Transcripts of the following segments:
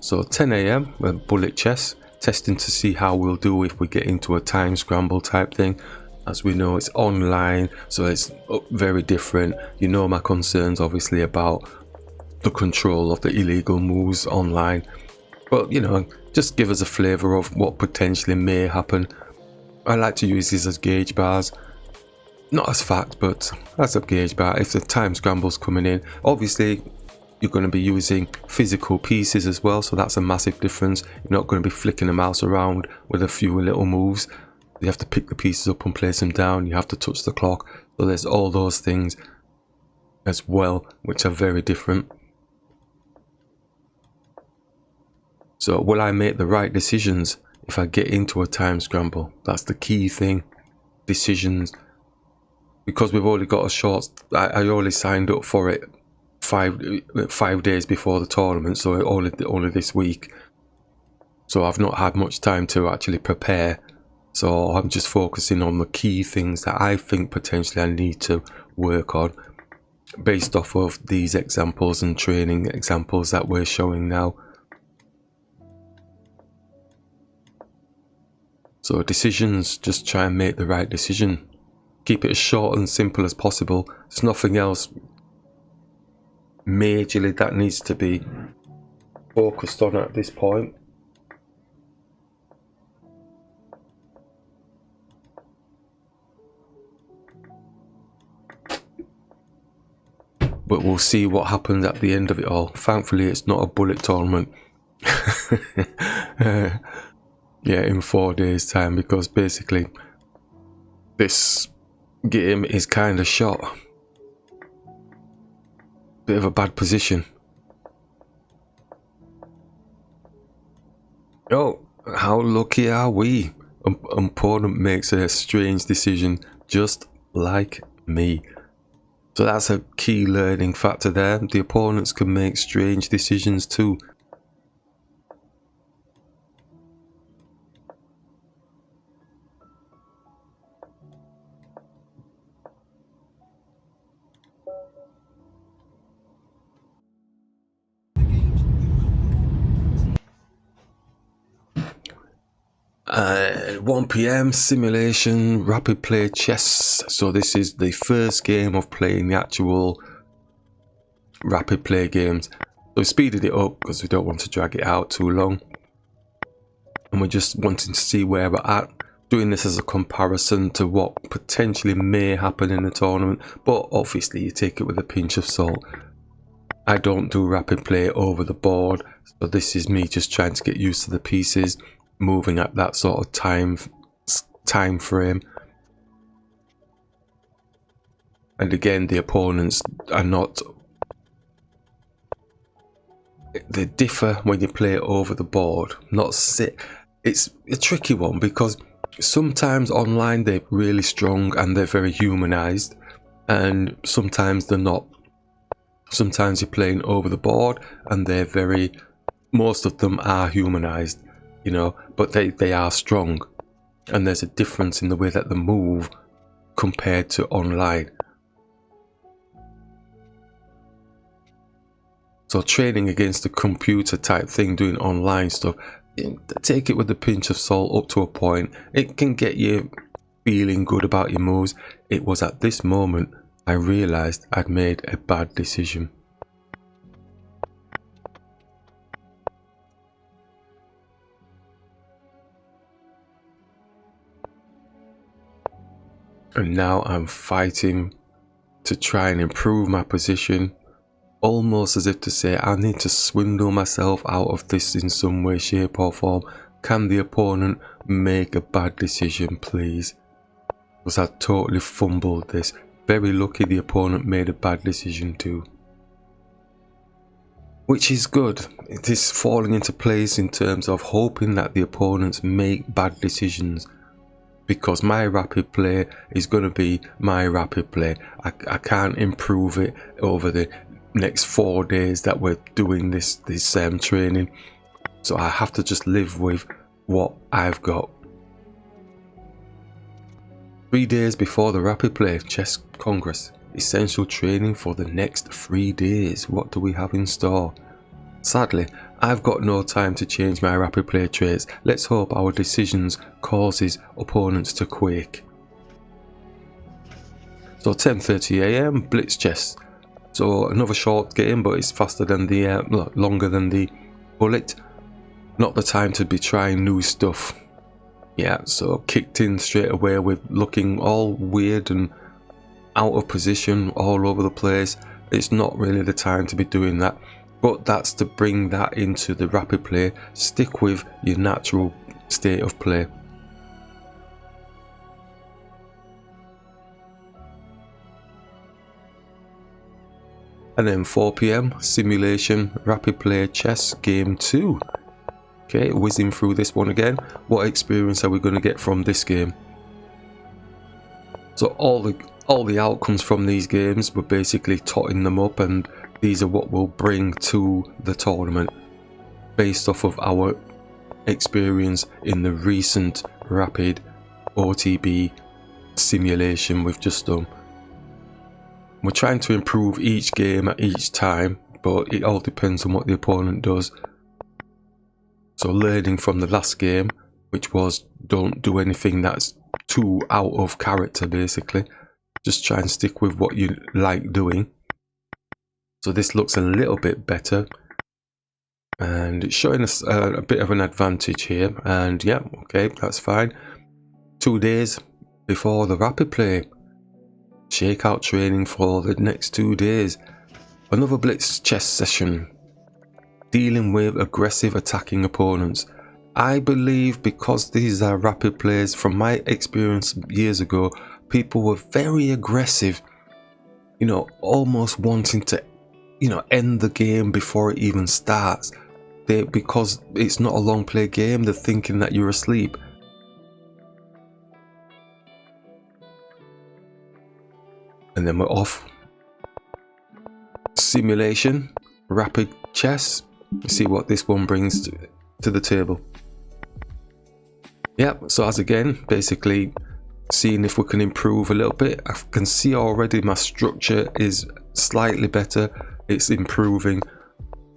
So 10 AM, bullet chess, testing to see how we'll do if we get into a time scramble type thing. As we know, it's online, so it's very different. You know my concerns obviously about the control of the illegal moves online, but you know, just give us a flavour of what potentially may happen. I like to use these as gauge bars, not as fact, but as a gauge bar. If the time scramble's coming in, obviously you're going to be using physical pieces as well, so that's a massive difference. You're not going to be flicking the mouse around with a few little moves. You have to pick the pieces up and place them down. You have to touch the clock, so there's all those things as well, which are very different. So will I make the right decisions if I get into a time scramble? That's the key thing. Decisions. Because we've already got a short, I only signed up for it five days before the tournament, so only this week. So I've not had much time to actually prepare. So I'm just focusing on the key things that I think potentially I need to work on based off of these examples and training examples that we're showing now. So decisions, just try and make the right decision. Keep it as short and simple as possible. There's nothing else majorly that needs to be focused on at this point. But we'll see what happens at the end of it all. Thankfully, it's not a bullet tournament. Yeah, in 4 days' time, because basically this game is kind of shot. Bit of a bad position. Oh, how lucky are we? Opponent makes a strange decision just like me. So that's a key learning factor there. The opponents can make strange decisions too. At 1 PM, simulation, rapid play chess. So this is the first game of playing the actual rapid play games. So we speeded it up because we don't want to drag it out too long. And we're just wanting to see where we're at. Doing this as a comparison to what potentially may happen in the tournament. But obviously you take it with a pinch of salt. I don't do rapid play over the board. So this is me just trying to get used to the pieces. Moving at that sort of time frame, and again the opponents are not, they differ when you play over the board. It's a tricky one because sometimes online they're really strong and they're very humanized, and sometimes they're not. Sometimes you're playing over the board and they're most of them are humanized, you know, but they are strong, and there's a difference in the way that they move compared to online. So training against a computer type thing, doing online stuff, take it with a pinch of salt up to a point. It can get you feeling good about your moves. It was at this moment I realized I'd made a bad decision. And now I'm fighting to try and improve my position, almost as if to say I need to swindle myself out of this in some way, shape or form. Can the opponent make a bad decision, please? Because I totally fumbled this. Very lucky the opponent made a bad decision too. Which is good. It is falling into place in terms of hoping that the opponents make bad decisions. Because my rapid play is going to be my rapid play. I can't improve it over the next 4 days that we're doing this training. So I have to just live with what I've got. 3 days before the Rapidplay Chess Congress. Essential training for the next 3 days. What do we have in store? Sadly, I've got no time to change my rapid play traits. Let's hope our decisions causes opponents to quake. So 10:30 AM, Blitz chess. So another short game, but it's faster than the longer than the bullet. Not the time to be trying new stuff. Yeah, so kicked in straight away with looking all weird and out of position all over the place. It's not really the time to be doing that, but that's to bring that into the rapid play. Stick with your natural state of play. And then 4 PM, Simulation Rapidplay Chess Game 2. Okay, whizzing through this one again. What experience are we going to get from this game? So all the outcomes from these games, we're basically totting them up, and these are what we'll bring to the tournament based off of our experience in the recent rapid OtB simulation we've just done. We're trying to improve each game at each time, but it all depends on what the opponent does. So learning from the last game, which was don't do anything that's too out of character, basically. Just try and stick with what you like doing. So this looks a little bit better. And it's showing us a bit of an advantage here. And yeah, okay, that's fine. 2 days before the rapid play. Shakeout training for the next 2 days. Another Blitz chess session. Dealing with aggressive attacking opponents. I believe because these are rapid plays, from my experience years ago, people were very aggressive, you know, almost wanting to, you know, end the game before it even starts. Because it's not a long play game, they're thinking that you're asleep. And then we're off. Simulation, rapid chess. Let's see what this one brings to the table. Yep, so as again, basically seeing if we can improve a little bit. I can see already my structure is slightly better. It's improving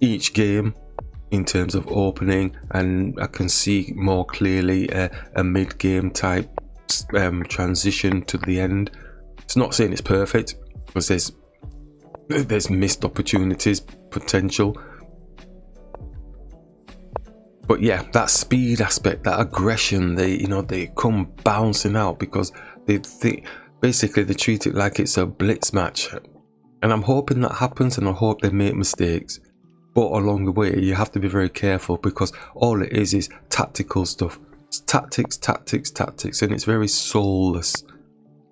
each game in terms of opening, and I can see more clearly a mid-game type transition to the end. It's not saying it's perfect, because there's missed opportunities, potential. But yeah, that speed aspect, that aggression, they come bouncing out because basically they treat it like it's a blitz match. And I'm hoping that happens, and I hope they make mistakes. But along the way, you have to be very careful, because all it is tactical stuff. It's tactics, tactics, tactics, and it's very soulless.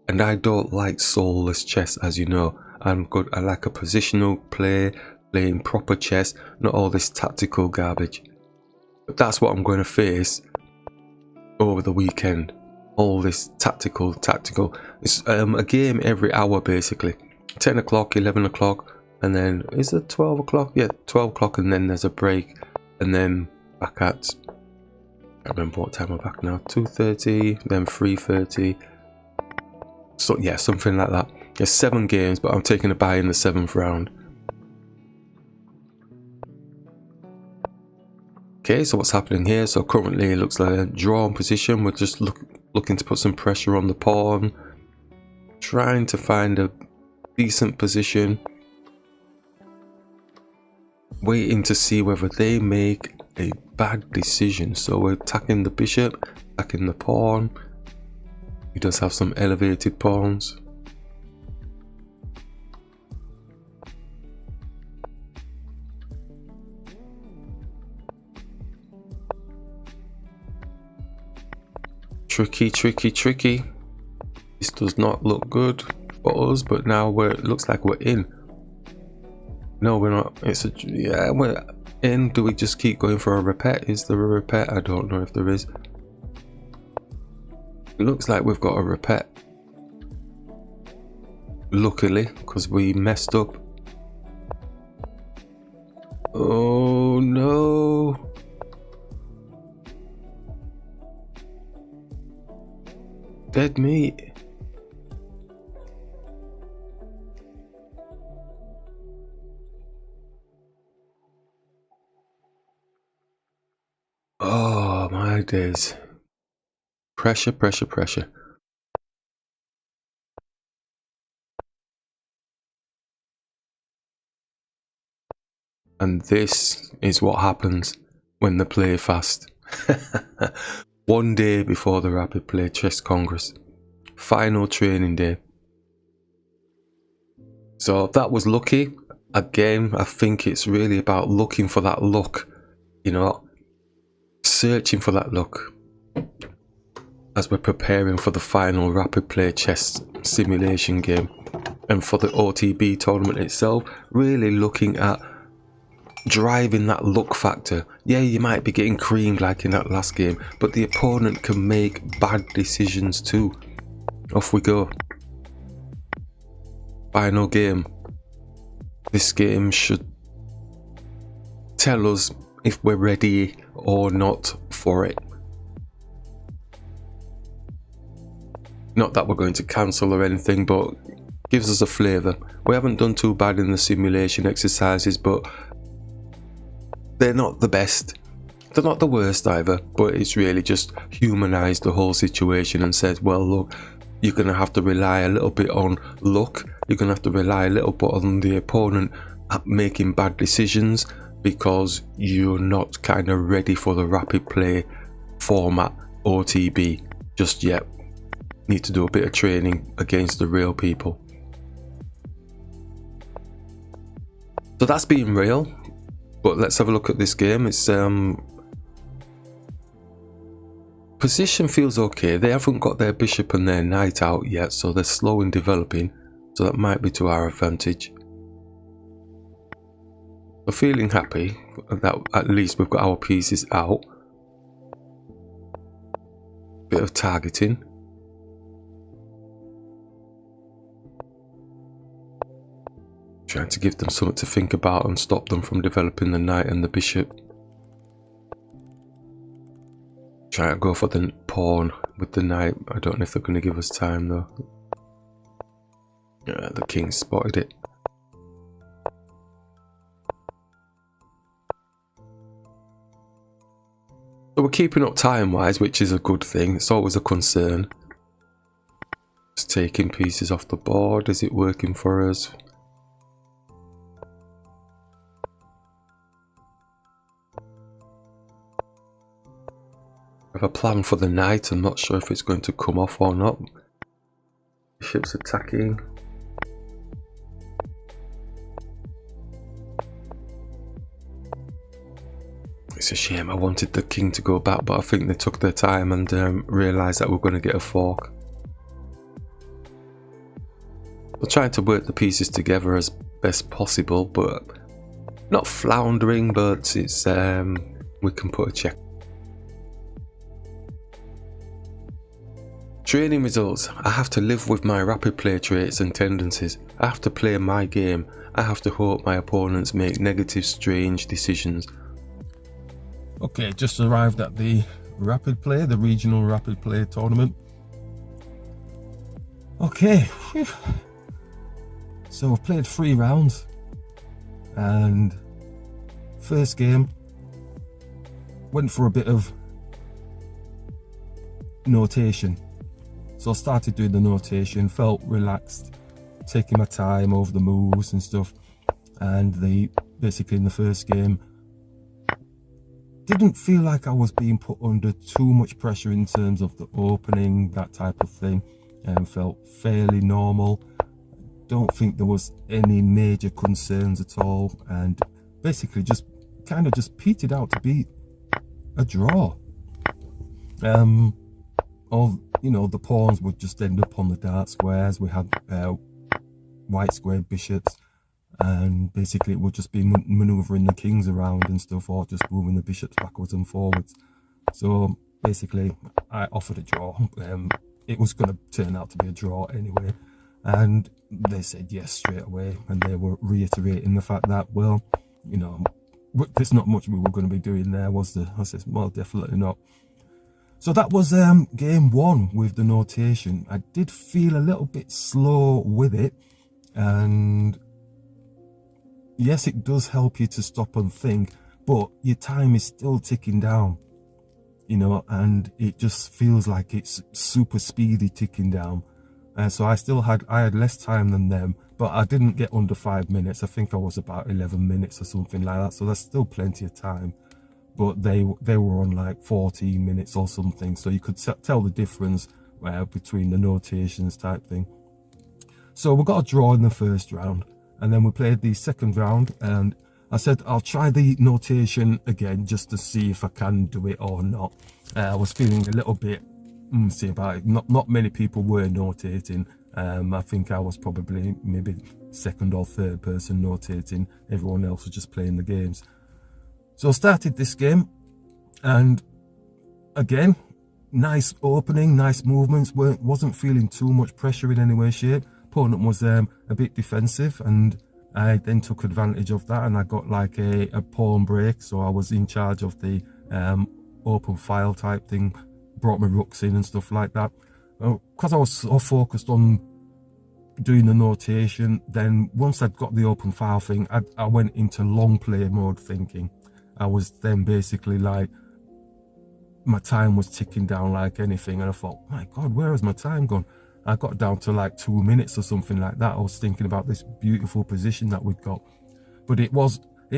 And I don't like soulless chess, as you know. I like a positional play, playing proper chess, not all this tactical garbage. But that's what I'm going to face over the weekend. All this tactical. It's a game every hour, basically. 10 o'clock, 11 o'clock, and then is it 12 o'clock? Yeah, 12 o'clock, and then there's a break, and then back at, I can't remember what time I'm back now, 2:30, then 3:30. So yeah, something like that. There's 7 games, but I'm taking a bye in the 7th round. Okay, so what's happening here? So currently it looks like a drawn position. We're just looking to put some pressure on the pawn, trying to find a decent position, waiting to see whether they make a bad decision. So we're attacking the bishop, attacking the pawn. He does have some elevated pawns. Tricky. This does not look good for us, but now it looks like we're in. No, we're not. Yeah, we're in. Do we just keep going for a repeat? Is there a repeat? I don't know if there is. It looks like we've got a repeat. Luckily, because we messed up. Oh no. Dead meat. my days. Pressure, pressure, pressure. And this is what happens when they play fast. One day before the Rapidplay Chess Congress. Final training day. So that was lucky. Again, I think it's really about looking for that luck. You know, searching for that luck. As we're preparing for the final Rapidplay chess simulation game. And for the OtB tournament itself, really looking at driving that luck factor. Yeah, you might be getting creamed like in that last game, but the opponent can make bad decisions too. Off we go. Final game. This game should tell us if we're ready or not for it. Not that we're going to cancel or anything, but gives us a flavour. We haven't done too bad in the simulation exercises, but they're not the best. They're not the worst either, but it's really just humanised the whole situation and said, well, look, you're going to have to rely a little bit on luck. You're going to have to rely a little bit on the opponent at making bad decisions because you're not kind of ready for the rapid play format OtB just yet. Need to do a bit of training against the real people. So that's being real. But let's have a look at this game. It's position feels okay. They haven't got their bishop and their knight out yet, so they're slow in developing. So that might be to our advantage. We're feeling happy that at least we've got our pieces out. Bit of targeting. Trying to give them something to think about and stop them from developing the knight and the bishop. Trying to go for the pawn with the knight. I don't know if they're going to give us time though. Yeah, the king spotted it. So we're keeping up time wise, which is a good thing. It's always a concern. Just taking pieces off the board. Is it working for us? I have a plan for the knight. I'm not sure if it's going to come off or not. Bishop's attacking. It's a shame. I wanted the king to go back, but I think they took their time and realised that we're going to get a fork. We're trying to work the pieces together as best possible, but not floundering, but it's we can put a check. Training results. I have to live with my rapid play traits and tendencies. I have to play my game. I have to hope my opponents make negative, strange decisions. Okay, just arrived at the rapid play, the Regional Rapidplay tournament. Okay, so I've played 3 rounds, and first game went for a bit of notation. So I started doing the notation, felt relaxed, taking my time over the moves and stuff, and basically in the first game didn't feel like I was being put under too much pressure in terms of the opening, that type of thing, and felt fairly normal. Don't think there was any major concerns at all, and basically just kind of just petered out to be a draw. All, you know, the pawns would just end up on the dark squares. We had white squared bishops, and basically it would just be manoeuvring the kings around and stuff, or just moving the bishops backwards and forwards. So basically I offered a draw. It was going to turn out to be a draw anyway, and they said yes straight away, and they were reiterating the fact that, well, you know, there's not much we were going to be doing there, was there? I said, well, definitely not. So that was game 1 with the notation. I did feel a little bit slow with it, and yes, it does help you to stop and think, but your time is still ticking down. you know, and it just feels like it's super speedy ticking down. So I had less time than them, but I didn't get under 5 minutes. I think I was about 11 minutes or something like that. So there's still plenty of time. But they were on like 14 minutes or something. So you could tell the difference between the notations type thing. So we got a draw in the first round, and then we played the second round, and I said I'll try the notation again just to see if I can do it or not. I was feeling a little bit see about it. Not many people were notating. I think I was probably maybe second or third person notating. Everyone else was just playing the games. So I started this game, and again, nice opening, nice movements. Wasn't feeling too much pressure in any way, shape. Opponent was a bit defensive, and I then took advantage of that, and I got like a pawn break. So I was in charge of the open file type thing, brought my rooks in and stuff like that. Because I was so focused on doing the notation, then once I'd got the open file thing, I went into long play mode thinking. I was then basically like, my time was ticking down like anything, and I thought, my God, where has my time gone? I got down to like 2 minutes or something like that. I was thinking about this beautiful position that we've got, but it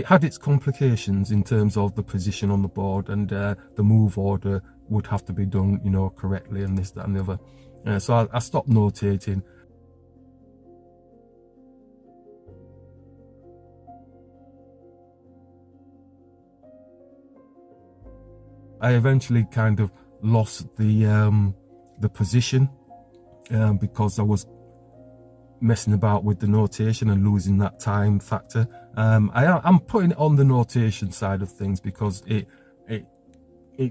had its complications in terms of the position on the board, and the move order would have to be done, you know, correctly, and this, that, and the other. So I stopped notating. I eventually kind of lost the position because I was messing about with the notation and losing that time factor. I'm putting it on the notation side of things because it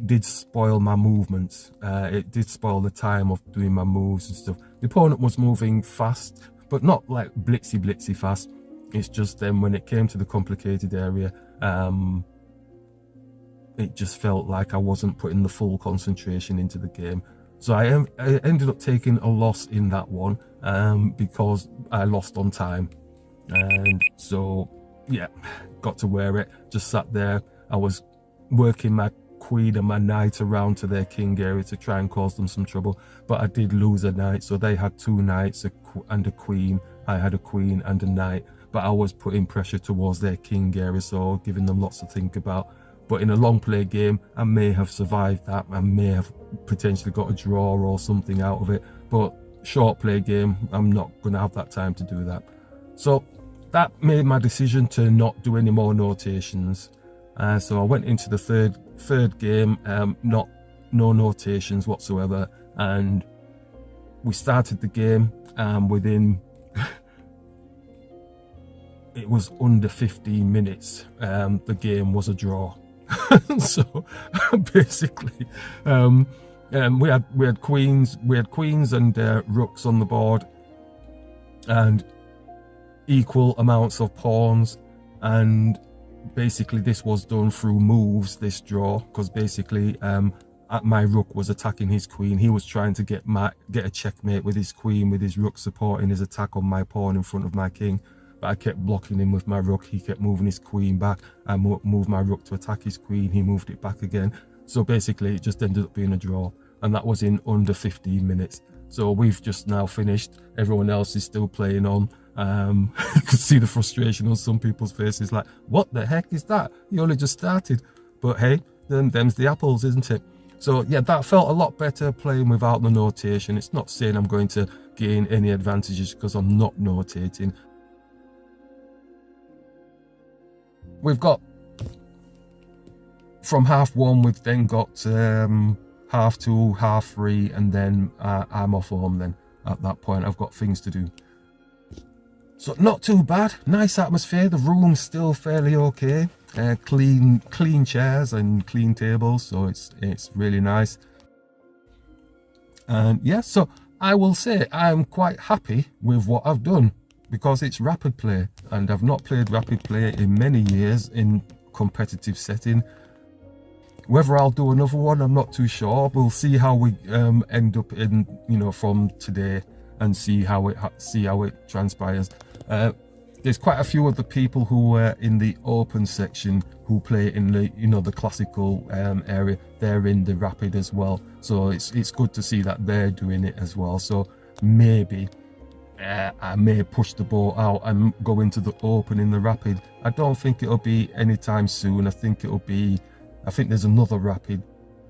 did spoil my movements. It did spoil the time of doing my moves and stuff. The opponent was moving fast, but not like blitzy fast. It's just then when it came to the complicated area, it just felt like I wasn't putting the full concentration into the game. So I ended up taking a loss in that one because I lost on time. And so, yeah, got to wear it. Just sat there. I was working my queen and my knight around to their king area to try and cause them some trouble. But I did lose a knight. So they had 2 knights and a queen. I had a queen and a knight. But I was putting pressure towards their king area, so giving them lots to think about. But in a long play game, I may have survived that. I may have potentially got a draw or something out of it. But short play game, I'm not going to have that time to do that. So that made my decision to not do any more notations. So I went into the third game, no notations whatsoever. And we started the game within... it was under 15 minutes. The game was a draw. So basically, we had queens and rooks on the board, and equal amounts of pawns, and basically this was done through moves, this draw, because basically my rook was attacking his queen. He was trying to get a checkmate with his queen, with his rook supporting his attack on my pawn in front of my king. But I kept blocking him with my rook. He kept moving his queen back. I moved my rook to attack his queen. He moved it back again. So basically, it just ended up being a draw. And that was in under 15 minutes. So we've just now finished. Everyone else is still playing on. You could see the frustration on some people's faces. Like, what the heck is that? You only just started. But hey, them's the apples, isn't it? So yeah, that felt a lot better playing without the notation. It's not saying I'm going to gain any advantages because I'm not notating. We've got, from half 1, we've then got half 2, half 3, and then I'm off home then. At that point, I've got things to do. So not too bad. Nice atmosphere. The room's still fairly okay. Clean chairs and clean tables, so it's really nice. And yeah, so I will say I'm quite happy with what I've done, because it's rapid play, and I've not played rapid play in many years in competitive setting. Whether I'll do another one, I'm not too sure. We'll see how we end up in, from today, and see how it transpires. there's quite a few of the people who were in the open section who play in the, you know, the classical area. They're in the rapid as well, so it's good to see that they're doing it as well. So maybe I may push the ball out and go into the open in the rapid. I don't think it'll be anytime soon. I think there's another rapid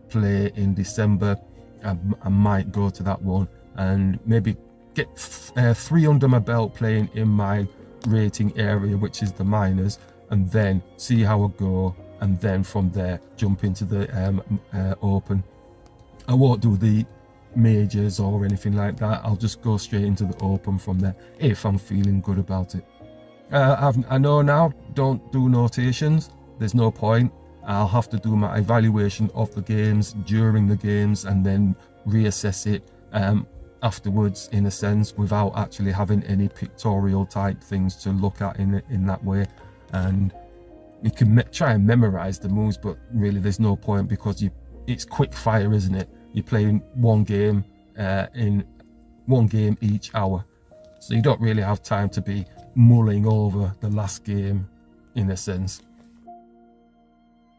play in December. I might go to that one and maybe get 3 under my belt playing in my rating area, which is the minors, and then see how I go, and then from there jump into the open. I won't do the majors or anything like that. I'll just go straight into the open from there if I'm feeling good about it. I know now, don't do notations. There's no point. I'll have to do my evaluation of the games during the games and then reassess it afterwards, in a sense, without actually having any pictorial type things to look at in that way. And you can try and memorize the moves, but really there's no point, because it's quick fire, isn't it? You're playing one game in one game each hour, so you don't really have time to be mulling over the last game, in a sense.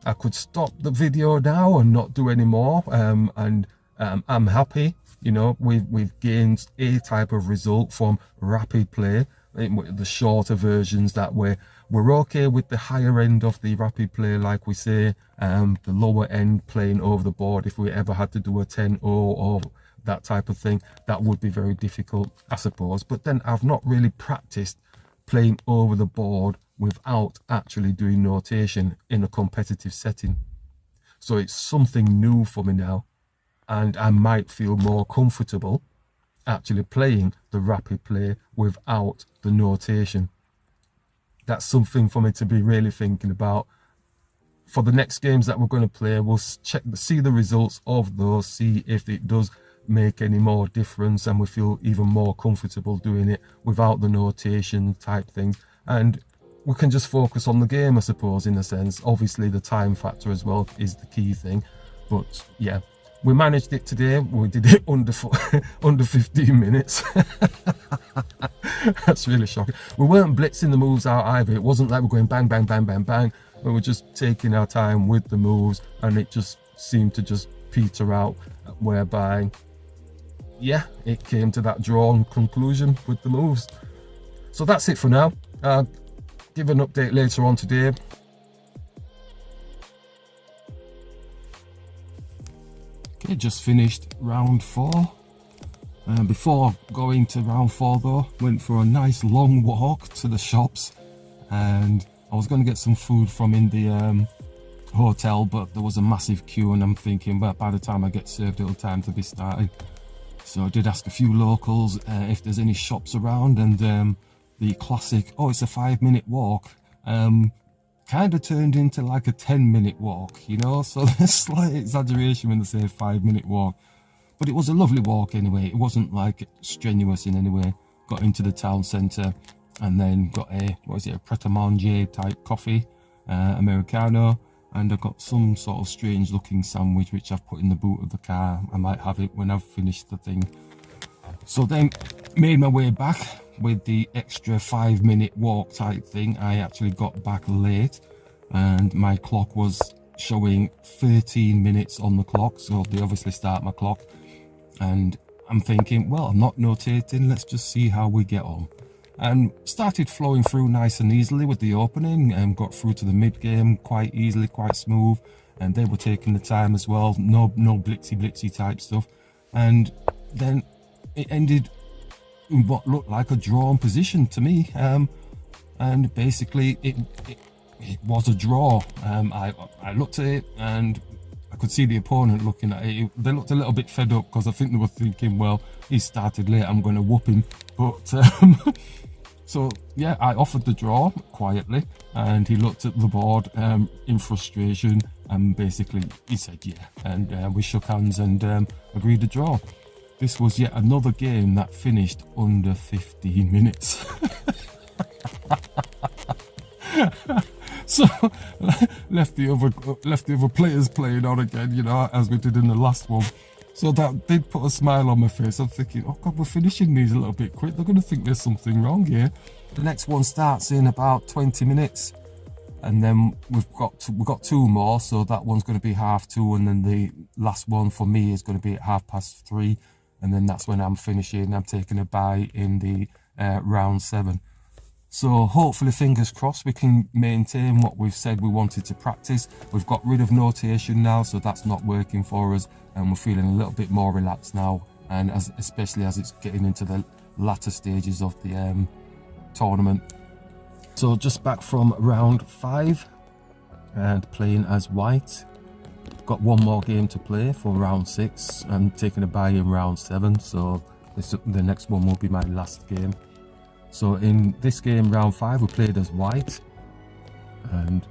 I could stop the video now and not do any more, and I'm happy. You know, we've gained a type of result from rapid play, the shorter versions that we're okay with the higher end of the rapid play, like we say. The lower end playing over the board, if we ever had to do a 10-0 or that type of thing, that would be very difficult, I suppose. But then I've not really practiced playing over the board without actually doing notation in a competitive setting. So it's something new for me now, and I might feel more comfortable actually playing the rapid play without the notation. That's something for me to be really thinking about. For the next games that we're going to play, we'll see the results of those, see if it does make any more difference and we feel even more comfortable doing it without the notation type thing. And we can just focus on the game, I suppose, in a sense. Obviously the time factor as well is the key thing, but yeah, we managed it today. We did it under 15 minutes. That's really shocking. We weren't blitzing the moves out either. It wasn't like we're going bang bang bang bang bang. We were just taking our time with the moves, and it just seemed to just peter out, whereby yeah, it came to that drawn conclusion with the moves. So that's it for now. Give an update later on today. Okay, just finished round 4. Before going to round 4 though, went for a nice long walk to the shops, and I was going to get some food from in the hotel, but there was a massive queue, and I'm thinking, well, by the time I get served it'll time to be started. So I did ask a few locals if there's any shops around, and the classic, oh, it's a 5-minute walk, kind of turned into like a 10-minute walk, you know, so there's slight exaggeration when they say 5-minute walk. But it was a lovely walk anyway. It wasn't like strenuous in any way. Got into the town centre and then got a pret-a-manger type coffee, Americano, and I got some sort of strange looking sandwich which I've put in the boot of the car. I might have it when I've finished the thing. So then made my way back with the extra 5-minute walk type thing. I actually got back late and my clock was showing 13 minutes on the clock, so they obviously start my clock, and I'm thinking, well, I'm not notating, let's just see how we get on. And started flowing through nice and easily with the opening, and got through to the mid game quite easily, quite smooth, and they were taking the time as well, no blitzy type stuff. And then it ended in what looked like a drawn position to me, and basically it was a draw. I looked at it and I could see the opponent looking at it. They looked a little bit fed up because I think they were thinking, well, he started late, I'm going to whoop him. But so yeah, I offered the draw quietly, and he looked at the board in frustration, and basically he said yeah, and we shook hands and agreed to draw. This was yet another game that finished under 15 minutes. So left the other players playing on again, you know, as we did in the last one. So that did put a smile on my face. I'm thinking, oh God, we're finishing these a little bit quick. They're going to think there's something wrong here. The next one starts in about 20 minutes, and then we've got two more, so that one's going to be 2:30, and then the last one for me is going to be at 3:30, and then that's when I'm finishing. I'm taking a bye in the round 7. So hopefully, fingers crossed, we can maintain what we've said we wanted to practice. We've got rid of notation now, so that's not working for us, and we're feeling a little bit more relaxed now, and especially as it's getting into the latter stages of the tournament. So just back from round 5 and playing as white. Got one more game to play for round 6. I'm taking a bye in round 7, so the next one will be my last game. So in this game, round 5, we played as white, and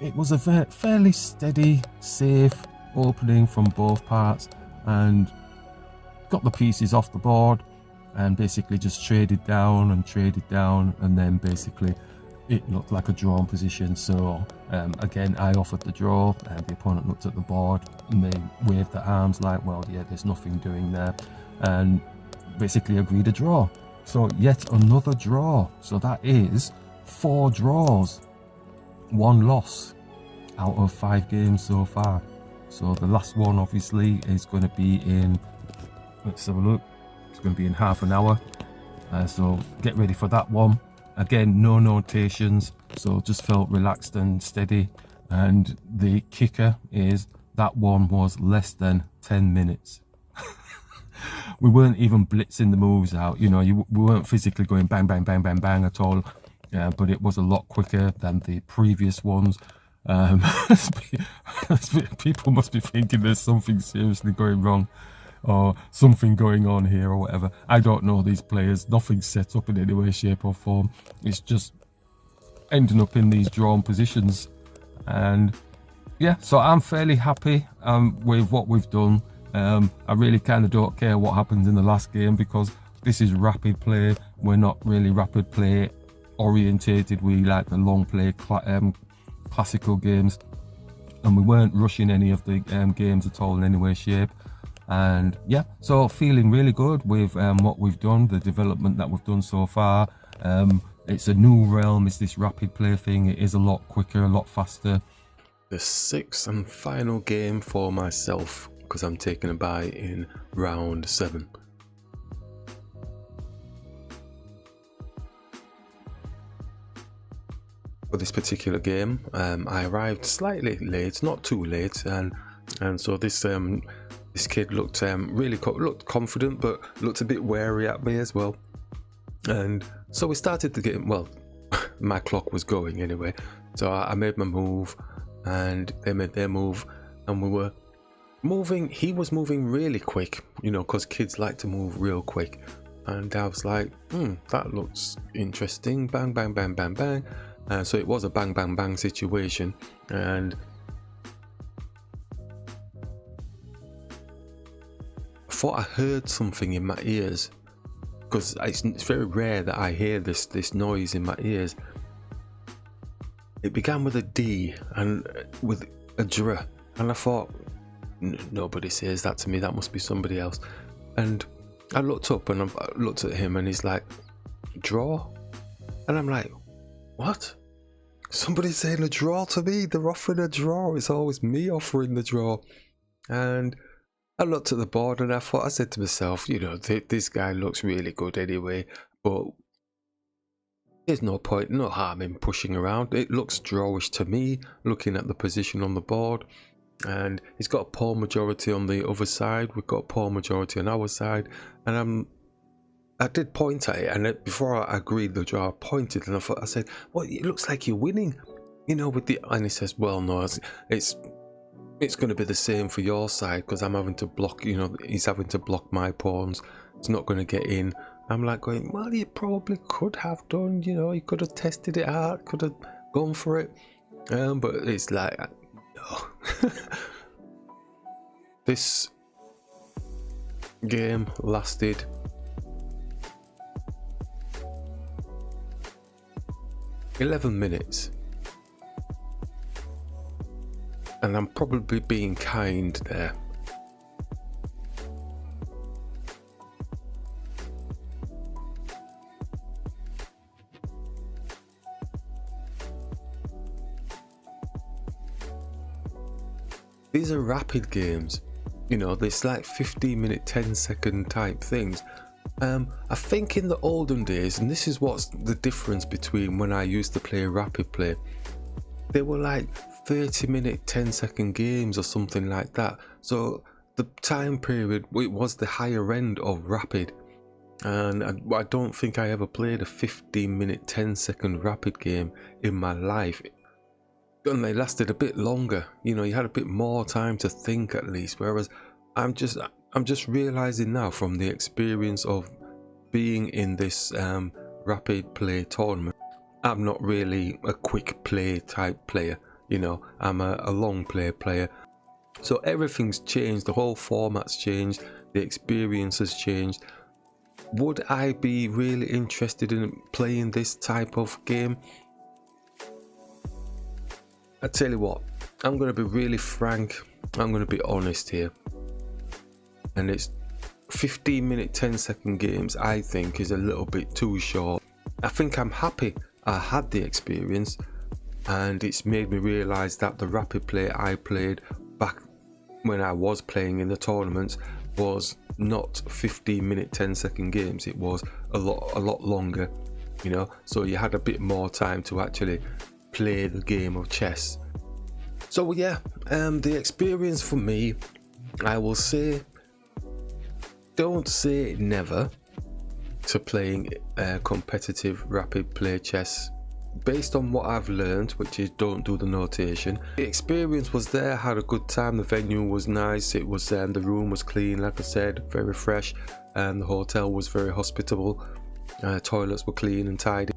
it was a fairly steady, safe opening from both parts, and got the pieces off the board and basically just traded down, and then basically it looked like a drawn position. So again, I offered the draw, and the opponent looked at the board and they waved their arms like, well, yeah, there's nothing doing there, and basically agreed a draw. So yet another draw. So that is 4 draws, 1 loss out of 5 games so far. So the last one obviously is going to be in, let's have a look, it's going to be in half an hour. So get ready for that one. Again, no notations, so just felt relaxed and steady. And the kicker is that one was less than 10 minutes. We weren't even blitzing the moves out, you know, we weren't physically going bang, bang, bang, bang, bang at all. But it was a lot quicker than the previous ones. People must be thinking there's something seriously going wrong, or something going on here, or whatever. I don't know these players. Nothing's set up in any way, shape or form. It's just ending up in these drawn positions. And yeah, so I'm fairly happy with what we've done. I really kind of don't care what happens in the last game, because this is rapid play. We're not really rapid play orientated. We like the long play classical games, and we weren't rushing any of the games at all in any way, shape. And yeah, so feeling really good with what we've done, the development that we've done so far. It's a new realm, it's this rapid play thing. It is a lot quicker, a lot faster. The 6th and final game for myself, because I'm taking a bye in round 7. For this particular game, I arrived slightly late, not too late, and so this kid looked looked confident, but looked a bit wary at me as well. And so we started the game. Well, my clock was going anyway, so I made my move, and they made their move, and we were moving. He was moving really quick, you know, because kids like to move real quick. And I was like, that looks interesting. Bang, bang, bang, bang, bang. So it was a bang, bang, bang situation, and I thought I heard something in my ears, because it's very rare that I hear this noise in my ears. It began with a D and with a dr, and I thought, nobody says that to me, that must be somebody else. And I looked up and I looked at him, and he's like, draw? And I'm like, what? Somebody's saying a draw to me? They're offering a draw. It's always me offering the draw. And I looked at the board and I said to myself, you know, this guy looks really good anyway, but there's no point, no harm in pushing around. It looks drawish to me, looking at the position on the board. And he's got a pawn majority on the other side. We've got a pawn majority on our side. And I did point at it, and before I agreed the draw, I pointed and I said, well, it looks like you're winning, you know, with the, and he says, well, no, it's going to be the same for your side, because I'm having to block, you know, he's having to block my pawns. It's not going to get in. I'm like going, well, you probably could have done, you know, you could have tested it out, could have gone for it. But it's like, no. This game lasted 11 minutes, and I'm probably being kind there. these are rapid games. You know, it's like 15-minute, 10-second type things. I think in the olden days, and this is what's the difference between when I used to play Rapid Play, they were like 30-minute, 10-second games or something like that. So the time period, it was the higher end of Rapid. And I don't think I ever played a 15-minute, 10-second Rapid game in my life. And they lasted a bit longer. You know, you had a bit more time to think at least. Whereas I'm just realizing now from the experience of being in this Rapid Play tournament, I'm not really a quick play type player. You know, I'm a long play player. So everything's changed. The whole format's changed. The experience has changed. Would I be really interested in playing this type of game? I tell you what, I'm going to be really frank, I'm going to be honest here. And it's 15-minute, 10-second games, I think, is a little bit too short. I think I'm happy I had the experience, and it's made me realise that the Rapid Play I played back when I was playing in the tournaments was not 15-minute, 10-second games. It was a lot longer, you know, so you had a bit more time to actually play the game of chess. So yeah, the experience for me, I will say, don't say never to playing competitive Rapid Play chess. Based on what I've learned, which is don't do the notation, the experience was there, had a good time, the venue was nice, it was the room was clean, like I said, very fresh, and the hotel was very hospitable, toilets were clean and tidy.